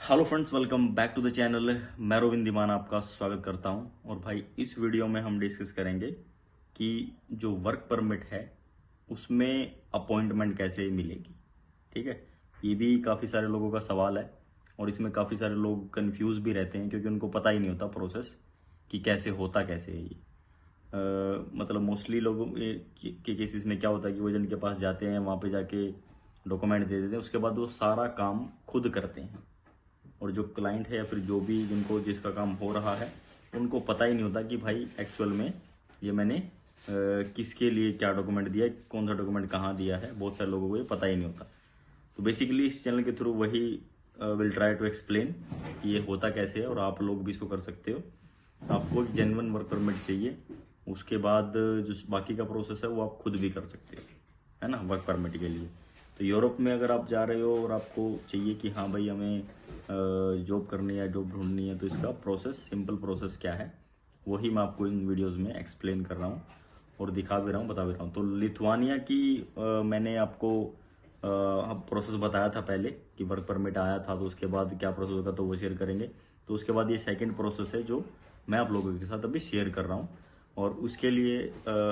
Hello friends, welcome back to the channel. मैं रोविंद दीमान आपका स्वागत करता हूं। और भाई इस वीडियो में हम डिस्कस करेंगे कि जो वर्क परमिट है उसमें अपॉइंटमेंट कैसे मिलेगी। ठीक है, ये भी काफ़ी सारे लोगों का सवाल है और इसमें काफ़ी सारे लोग कंफ्यूज भी रहते हैं क्योंकि उनको पता ही नहीं होता प्रोसेस कि कैसे होता कैसे है ये। मतलब मोस्टली लोगों के केसेस में क्या होता है कि वो जिनके पास जाते हैं वहाँ पे जाके डॉक्यूमेंट दे देते हैं, उसके बाद वो सारा काम खुद करते हैं और जो क्लाइंट है या फिर जो भी जिसका काम हो रहा है उनको पता ही नहीं होता कि भाई एक्चुअल में ये मैंने किसके लिए क्या डॉक्यूमेंट दिया है, कौन सा डॉक्यूमेंट कहाँ दिया है। बहुत सारे लोगों को ये पता ही नहीं होता। तो बेसिकली इस चैनल के थ्रू वही विल ट्राई टू एक्सप्लेन कि ये होता कैसे है और आप लोग भी इसको कर सकते हो। आपको एक जेन्युइन वर्क परमिट चाहिए, उसके बाद जो बाकी का प्रोसेस है वो आप खुद भी कर सकते हो, है ना, वर्क परमिट के लिए। तो यूरोप में अगर आप जा रहे हो और आपको चाहिए कि हाँ भाई हमें जॉब करनी है, जॉब ढूंढनी है, तो इसका प्रोसेस, सिंपल प्रोसेस क्या है वही मैं आपको इन वीडियोस में एक्सप्लेन कर रहा हूँ और दिखा भी रहा हूँ, बता भी रहा हूँ। तो लिथुआनिया की मैंने आपको प्रोसेस बताया था पहले कि वर्क परमिट आया था, तो उसके बाद क्या प्रोसेस होगा तो वो शेयर करेंगे। तो उसके बाद ये सेकंड प्रोसेस है जो मैं आप लोगों के साथ अभी शेयर कर रहा हूँ और उसके लिए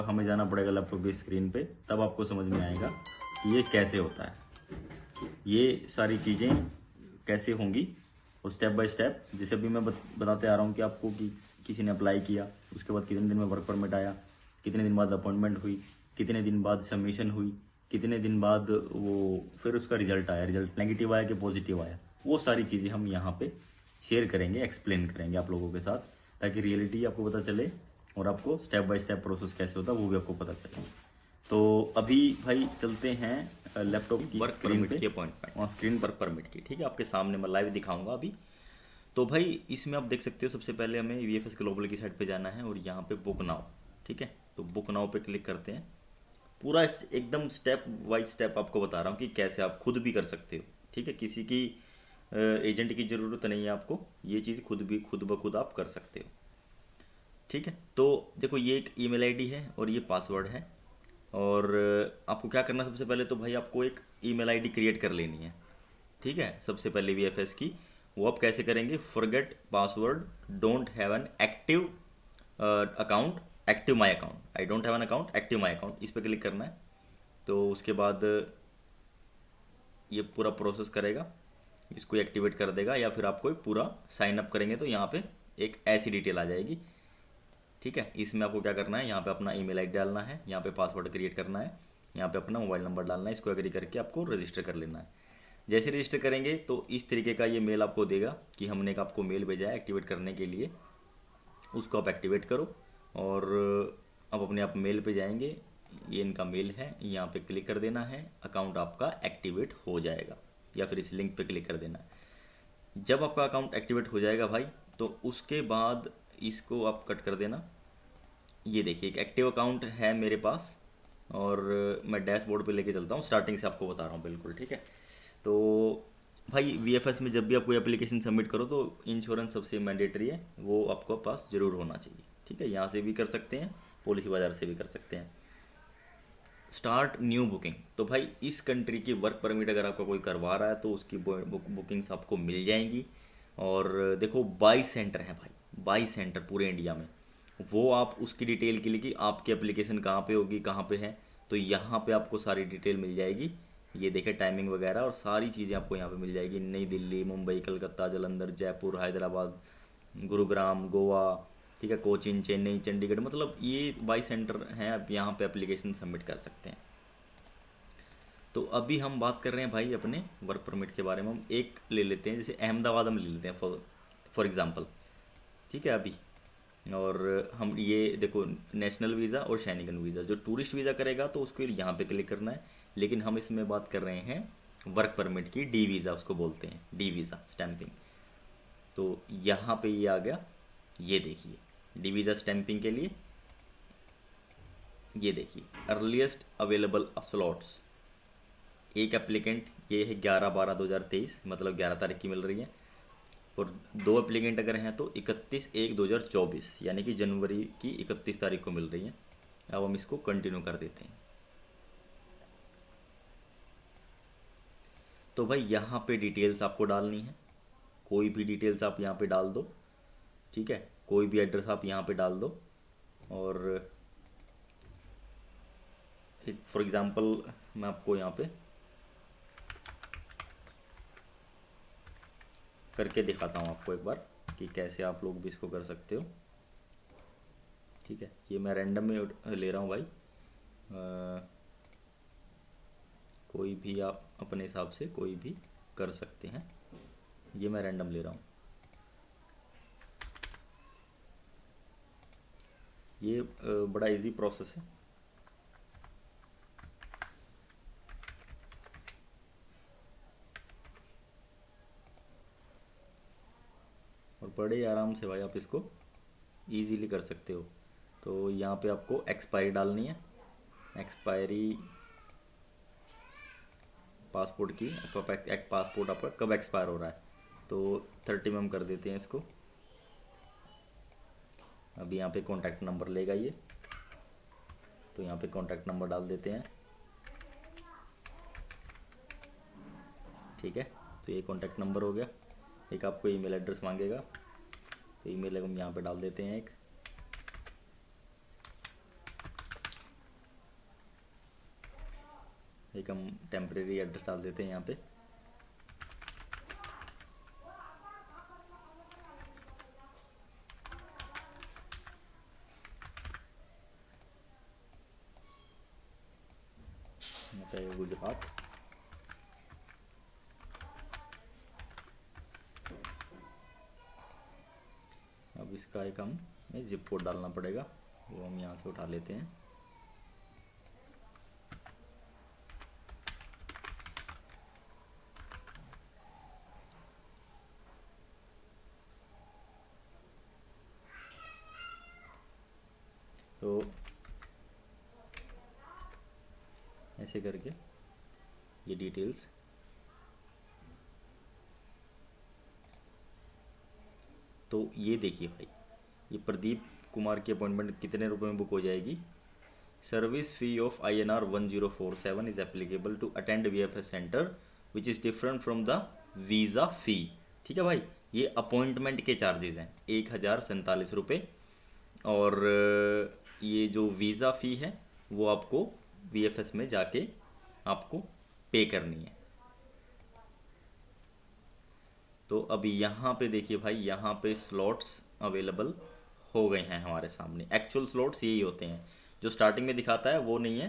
हमें जाना पड़ेगा लैपटॉप की स्क्रीन पे, तब आपको समझ में आएगा कि ये कैसे होता है, ये सारी चीज़ें कैसे होंगी और स्टेप बाय स्टेप। जैसे अभी मैं बताते आ रहा हूँ कि आपको कि किसी ने अप्लाई किया, उसके बाद कितने दिन में वर्क परमिट आया, कितने दिन बाद अपॉइंटमेंट हुई, कितने दिन बाद सबमिशन हुई, कितने दिन बाद वो फिर उसका रिजल्ट आया, रिजल्ट नेगेटिव आया कि पॉजिटिव आया, वो सारी चीज़ें हम यहाँ पे शेयर करेंगे, एक्सप्लेन करेंगे आप लोगों के साथ, ताकि रियलिटी आपको पता चले और आपको स्टेप बाय स्टेप प्रोसेस कैसे होता है वो भी आपको पता चले। तो अभी भाई चलते हैं लैपटॉप की वर्क स्क्रीन परमिट पे की अपॉइंटमेंट, और स्क्रीन पर। वर्क परमिट की। ठीक है, आपके सामने मैं लाइव दिखाऊंगा अभी। तो भाई इसमें आप देख सकते हो, सबसे पहले हमें वीएफएस ग्लोबल की साइट पे जाना है और यहाँ पे बुक नाउ। ठीक है, तो बुक नाउ पे क्लिक करते हैं। पूरा एकदम स्टेप वाइज स्टेप आपको बता रहा हूँ कि कैसे आप खुद भी कर सकते हो। ठीक है, किसी की एजेंट की ज़रूरत नहीं है आपको, ये चीज़ खुद ब खुद आप कर सकते हो। ठीक है, तो देखो ये एक ईमेल आईडी है और ये पासवर्ड है। और आपको क्या करना है, सबसे पहले तो भाई आपको एक ईमेल आईडी क्रिएट कर लेनी है। ठीक है, सबसे पहले वीएफएस की। वो आप कैसे करेंगे, forget password, don't have an active account, active my account, I don't have an account, active my account, इस पर क्लिक करना है। तो उसके बाद ये पूरा प्रोसेस करेगा, इसको एक्टिवेट कर देगा, या फिर आपको पूरा साइन अप करेंगे तो यहाँ पे एक ऐसी डिटेल आ जाएगी। ठीक है, इसमें आपको क्या करना है, यहाँ पे अपना ईमेल आईडी डालना है, यहाँ पे पासवर्ड क्रिएट करना है, यहाँ पे अपना मोबाइल नंबर डालना है, इसको एग्री करके आपको रजिस्टर कर लेना है। जैसे रजिस्टर करेंगे तो इस तरीके का ये मेल आपको देगा कि हमने एक आपको मेल भेजा है एक्टिवेट करने के लिए, उसको आप एक्टिवेट करो। और अब अपने आप मेल पे जाएंगे, ये इनका मेल है, यहाँ पे क्लिक कर देना है, अकाउंट आपका एक्टिवेट हो जाएगा, या फिर इस लिंक पे क्लिक कर देना है। जब आपका अकाउंट एक्टिवेट हो जाएगा भाई, तो उसके बाद इसको आप कट कर देना। ये देखिए एक एक्टिव अकाउंट है मेरे पास, और मैं डैशबोर्ड पे लेके चलता हूँ, स्टार्टिंग से आपको बता रहा हूँ बिल्कुल। ठीक है, तो भाई वीएफएस में जब भी आप कोई एप्लीकेशन सबमिट करो तो इंश्योरेंस सबसे मैंडेटरी है, वो आपको पास ज़रूर होना चाहिए। ठीक है, यहाँ से भी कर सकते हैं, पॉलिसी बाजार से भी कर सकते हैं। स्टार्ट न्यू बुकिंग, तो भाई इस कंट्री की वर्क परमिट अगर आपका कोई करवा रहा है तो उसकी बुकिंग्स आपको मिल जाएंगी। और देखो 22 सेंटर हैं भाई, 22 सेंटर पूरे इंडिया में। वो आप उसकी डिटेल के लिए कि आपकी एप्लीकेशन कहाँ पे होगी, कहाँ पे है, तो यहाँ पे आपको सारी डिटेल मिल जाएगी। ये देखे टाइमिंग वगैरह और सारी चीज़ें आपको यहाँ पे मिल जाएगी। नई दिल्ली, मुंबई, कलकत्ता, जालंधर, जयपुर, हैदराबाद, गुरुग्राम, गोवा, ठीक है, कोचीन, चेन्नई, चंडीगढ़, मतलब ये 22 सेंटर हैं, आप यहाँ पे एप्लीकेशन सबमिट कर सकते हैं। तो अभी हम बात कर रहे हैं भाई अपने वर्क परमिट के बारे में। हम एक ले लेते हैं, जैसे अहमदाबाद हम ले लेते हैं फॉर एग्ज़ाम्पल। ठीक है अभी, और हम ये देखो नेशनल वीज़ा और शैनिगन वीज़ा, जो टूरिस्ट वीज़ा करेगा तो उसको यहाँ पे क्लिक करना है। लेकिन हम इसमें बात कर रहे हैं वर्क परमिट की, डी वीज़ा उसको बोलते हैं, डी वीज़ा स्टैंपिंग। तो यहाँ पे ये आ गया, ये देखिए डी वीज़ा स्टैंपिंग के लिए, ये देखिए अर्लीस्ट अवेलेबल स्लॉट्स। एक एप्लीकेंट ये है 11/12/2023, मतलब 11 तारीख की मिल रही है। और दो एप्लीकेंट अगर हैं तो 31/1/2024, यानी कि जनवरी की 31 तारीख को मिल रही है। अब हम इसको कंटिन्यू कर देते हैं। तो भाई यहाँ पे डिटेल्स आपको डालनी है, कोई भी डिटेल्स आप यहाँ पे डाल दो, ठीक है, कोई भी एड्रेस आप यहाँ पे डाल दो। और एक फॉर एग्ज़ाम्पल मैं आपको यहाँ पे करके दिखाता हूँ आपको एक बार कि कैसे आप लोग भी इसको कर सकते हो, ठीक है। ये मैं रैंडम में ले रहा हूँ भाई, कोई भी आप अपने हिसाब से कोई भी कर सकते हैं, ये मैं रैंडम ले रहा हूँ। ये बड़ा इजी प्रोसेस है। और बड़े आराम से भाई आप इसको इजीली कर सकते हो। तो यहाँ पे आपको एक्सपायरी डालनी है, एक्सपायरी पासपोर्ट की, आपका पासपोर्ट आपका कब एक्सपायर हो रहा है, तो 30 में हम कर देते हैं इसको। अभी यहाँ पे कॉन्टैक्ट नंबर लेगा ये, तो यहाँ पे कॉन्टैक्ट नंबर डाल देते हैं, ठीक है। तो ये कॉन्टैक्ट नंबर हो गया। एक आपको ईमेल एड्रेस मांगेगा, तो ईमेल हम यहाँ पे डाल देते हैं एक हम टेम्परेरी एड्रेस डाल देते हैं यहाँ पे। गुजरात, अब इसका एक हम जिप कोड डालना पड़ेगा, वो हम यहाँ से उठा लेते हैं। तो ऐसे करके ये डिटेल्स, तो ये देखिए भाई, ये प्रदीप कुमार की अपॉइंटमेंट कितने रुपए में बुक हो जाएगी। Service fee of INR 1047 is applicable to attend VFS centre which is different from the visa fee, ठीक है भाई। ये अपॉइंटमेंट के चार्जेस हैं 1047 रुपये, और ये जो वीज़ा फ़ी है वो आपको VFS में जाके आपको पे करनी है। तो अभी यहाँ पे देखिए भाई, यहाँ पे स्लॉट्स अवेलेबल हो गए हैं हमारे सामने। एक्चुअल स्लॉट्स यही होते हैं, जो स्टार्टिंग में दिखाता है वो नहीं है।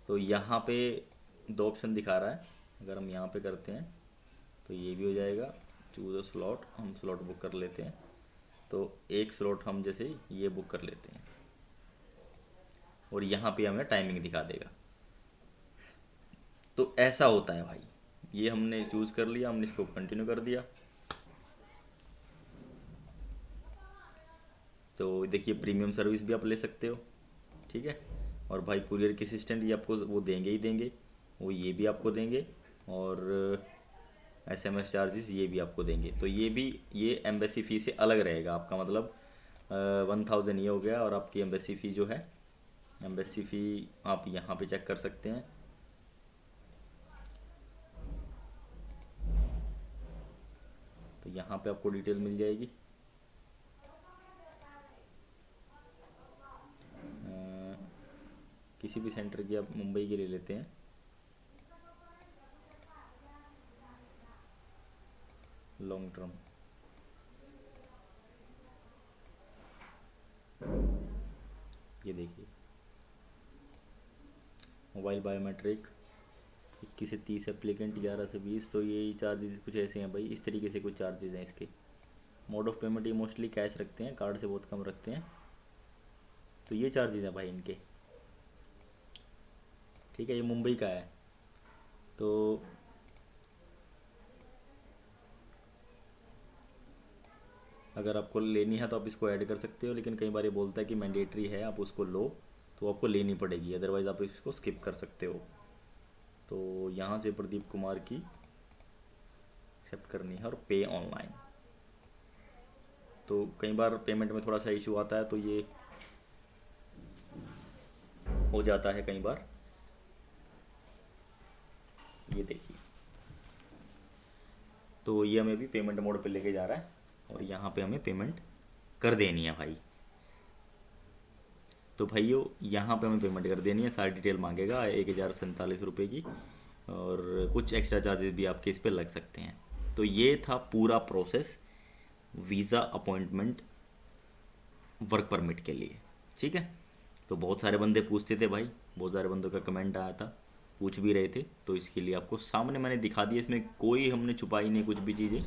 तो यहाँ पे 2 ऑप्शन दिखा रहा है, अगर हम यहाँ पे करते हैं तो ये भी हो जाएगा, चूज अ स्लॉट, हम स्लॉट बुक कर लेते हैं। तो एक स्लॉट हम जैसे ये बुक कर लेते हैं, और यहाँ पे हमें टाइमिंग दिखा देगा। तो ऐसा होता है भाई, ये हमने चूज़ कर लिया, हमने इसको कंटिन्यू कर दिया। तो देखिए प्रीमियम सर्विस भी आप ले सकते हो, ठीक है। और भाई कुरियर के असिस्टेंट ये आपको वो देंगे ही देंगे, वो ये भी आपको देंगे, और SMS चार्जेस ये भी आपको देंगे। तो ये भी, ये एम्बेसी फ़ी से अलग रहेगा आपका, मतलब 1000 ये हो गया। और आपकी एम्बेसी फ़ी जो है, एम्बेसी फ़ी आप यहाँ पे चेक कर सकते हैं। तो यहाँ पे आपको डिटेल मिल जाएगी। किसी भी सेंटर की, आप मुंबई की ले लेते हैं, लॉन्ग टर्म। ये देखिए मोबाइल बायोमेट्रिक 21 से 30 एप्लीकेंट, 11 से 20। तो ये चार्जेस कुछ ऐसे हैं भाई, इस तरीके से कुछ चार्जेस हैं इसके। मोड ऑफ पेमेंट ये मोस्टली कैश रखते हैं, कार्ड से बहुत कम रखते हैं। तो ये चार्जेस हैं भाई इनके, ठीक है। ये मुंबई का है। तो अगर आपको लेनी है तो आप इसको ऐड कर सकते हो, लेकिन कई बार ये बोलता है कि मैंडेटरी है, आप उसको लो तो आपको लेनी पड़ेगी, अदरवाइज़ आप इसको स्किप कर सकते हो। तो यहाँ से प्रदीप कुमार की एक्सेप्ट करनी है और पे ऑनलाइन। तो कई बार पेमेंट में थोड़ा सा इशू आता है, तो ये हो जाता है कई बार। ये देखिए, तो ये हमें अभी पेमेंट मोड पे लेके जा रहा है और यहाँ पे हमें पेमेंट कर देनी है भाई। तो भाइयों यहाँ पे हमें पेमेंट कर देनी है, सारी डिटेल मांगेगा 1047 रुपये की, और कुछ एक्स्ट्रा चार्जेस भी आपके इस पे लग सकते हैं। तो ये था पूरा process visa appointment work permit के लिए, ठीक है। तो बहुत सारे बंदे पूछते थे भाई, बहुत सारे बंदों का कमेंट आया था, पूछ भी रहे थे, तो इसके लिए आपको सामने मैंने दिखा दिया। इसमें कोई हमने छुपाई नहीं कुछ भी चीज़ें,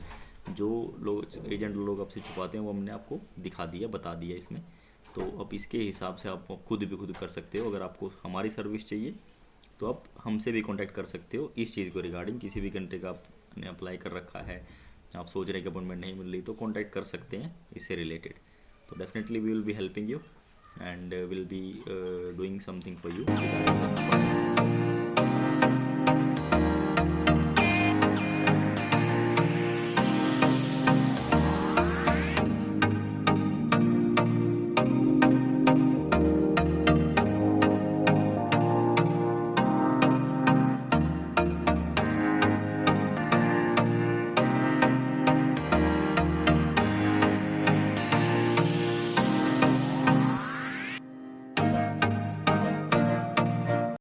जो लोग एजेंट लोग आपसे छुपाते हैं वो हमने आपको दिखा दिया, बता दिया इसमें। तो अब इसके हिसाब से आप खुद कर सकते हो। अगर आपको हमारी सर्विस चाहिए तो आप हमसे भी कांटेक्ट कर सकते हो इस चीज़ को रिगार्डिंग। किसी भी कंट्री का आपने अप्लाई कर रखा है, आप सोच रहे हैं कि अपॉइंटमेंट नहीं मिल रही, तो कांटेक्ट कर सकते हैं इससे रिलेटेड। तो definitely we will be helping you and will be doing something for you.